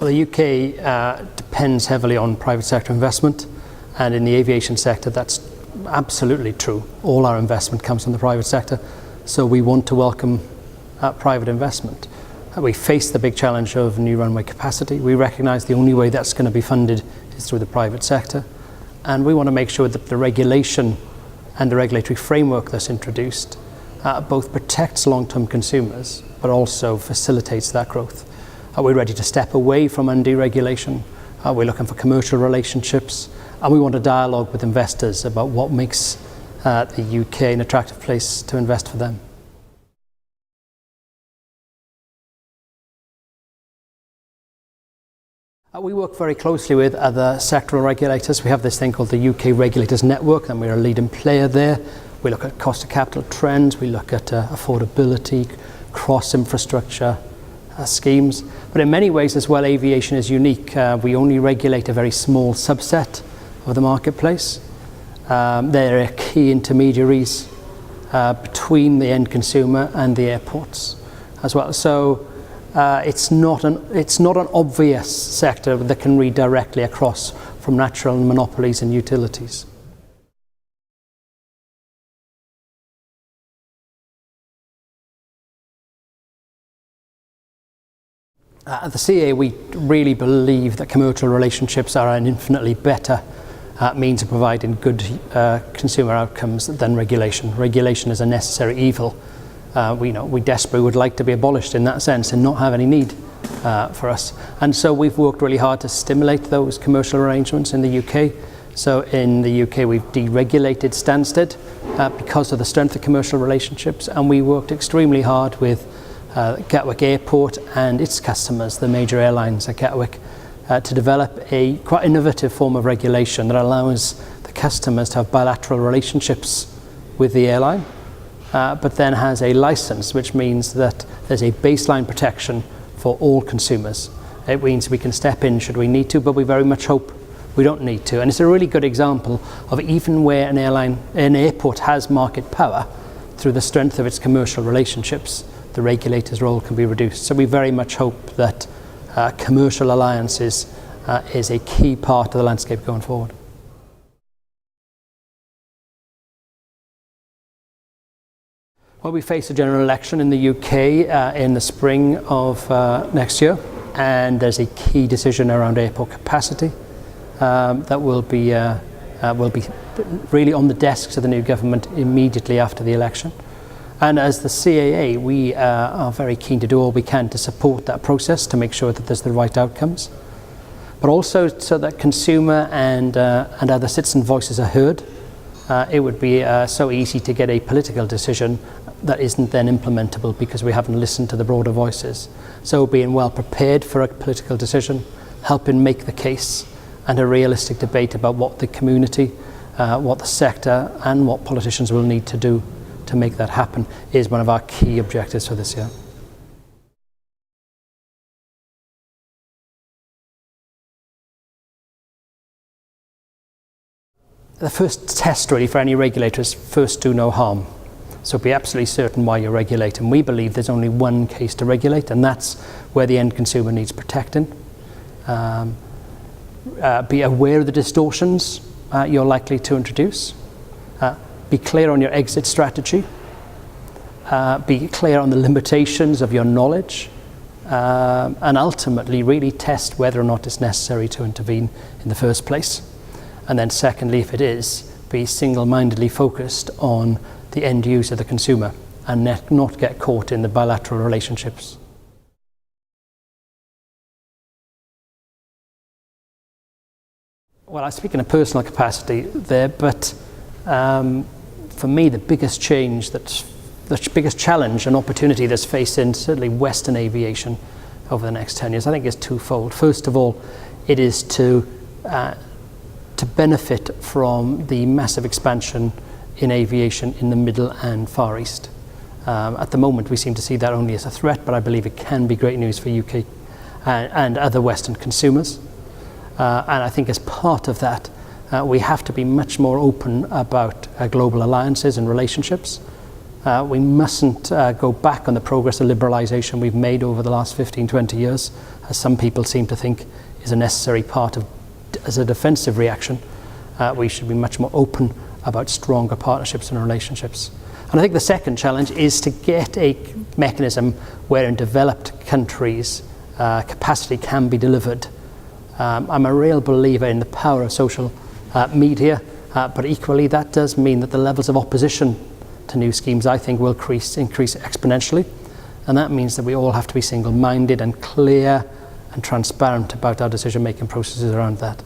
Well, the UK depends heavily on private sector investment, and in the aviation sector that's absolutely true. All our investment comes from the private sector, so we want to welcome private investment. We face the big challenge of new runway capacity. We recognise the only way that's going to be funded is through the private sector, and we want to make sure that the regulation and the regulatory framework that's introduced both protects long-term consumers but also facilitates that growth. We're ready to step away from undue regulation. We're looking for commercial relationships, and we want a dialogue with investors about what makes the UK an attractive place to invest for them. We work very closely with other sectoral regulators. We have this thing called the UK Regulators Network, and we're a leading player there. We look at cost of capital trends, we look at affordability, cross-infrastructure schemes. But in many ways as well, aviation is unique. We only regulate a very small subset of the marketplace. There are key intermediaries between the end consumer and the airports as well. So it's not an obvious sector that can read directly across from natural monopolies and utilities. At the CAA, we really believe that commercial relationships are an infinitely better means of providing good consumer outcomes than regulation. Regulation is a necessary evil. We desperately would like to be abolished in that sense and not have any need for us. And so we've worked really hard to stimulate those commercial arrangements in the UK. So in the UK, we've deregulated Stansted because of the strength of commercial relationships, and we worked extremely hard with Gatwick Airport and its customers, the major airlines at Gatwick, to develop a quite innovative form of regulation that allows the customers to have bilateral relationships with the airline, but then has a license, which means that there's a baseline protection for all consumers. It means we can step in should we need to, but we very much hope we don't need to. And it's a really good example of even where an airport has market power, through the strength of its commercial relationships, the regulator's role can be reduced. So we very much hope that commercial alliances is a key part of the landscape going forward. Well, we face a general election in the UK in the spring of next year, and there's a key decision around airport capacity that will be really on the desks of the new government immediately after the election. And as the CAA, we are very keen to do all we can to support that process, to make sure that there's the right outcomes, but also so that consumer and other citizen voices are heard. It would be so easy to get a political decision that isn't then implementable because we haven't listened to the broader voices. So being well prepared for a political decision, helping make the case, and a realistic debate about what the community, what the sector and what politicians will need to do to make that happen is one of our key objectives for this year. The first test really for any regulator is first do no harm. So be absolutely certain why you're regulating. We believe there's only one case to regulate, and that's where the end consumer needs protecting. Be aware of the distortions you're likely to introduce. Be clear on your exit strategy. Be clear on the limitations of your knowledge. And ultimately really test whether or not it's necessary to intervene in the first place. And then secondly, if it is, be single-mindedly focused on the end user, the consumer, and not get caught in the bilateral relationships. Well, I speak in a personal capacity there, but for me, the biggest challenge and opportunity that's facing certainly Western aviation over the next 10 years, I think is twofold. First of all, it is to benefit from the massive expansion in aviation in the Middle and Far East. At the moment, we seem to see that only as a threat, but I believe it can be great news for UK and other Western consumers. And I think as part of that, we have to be much more open about global alliances and relationships. We mustn't go back on the progress of liberalisation we've made over the last 15, 20 years. as some people seem to think is a necessary part of, as a defensive reaction. We should be much more open about stronger partnerships and relationships. And I think the second challenge is to get a mechanism where in developed countries capacity can be delivered. I'm a real believer in the power of social media, but equally that does mean that the levels of opposition to new schemes, I think, will increase exponentially. And that means that we all have to be single-minded and clear and transparent about our decision-making processes around that.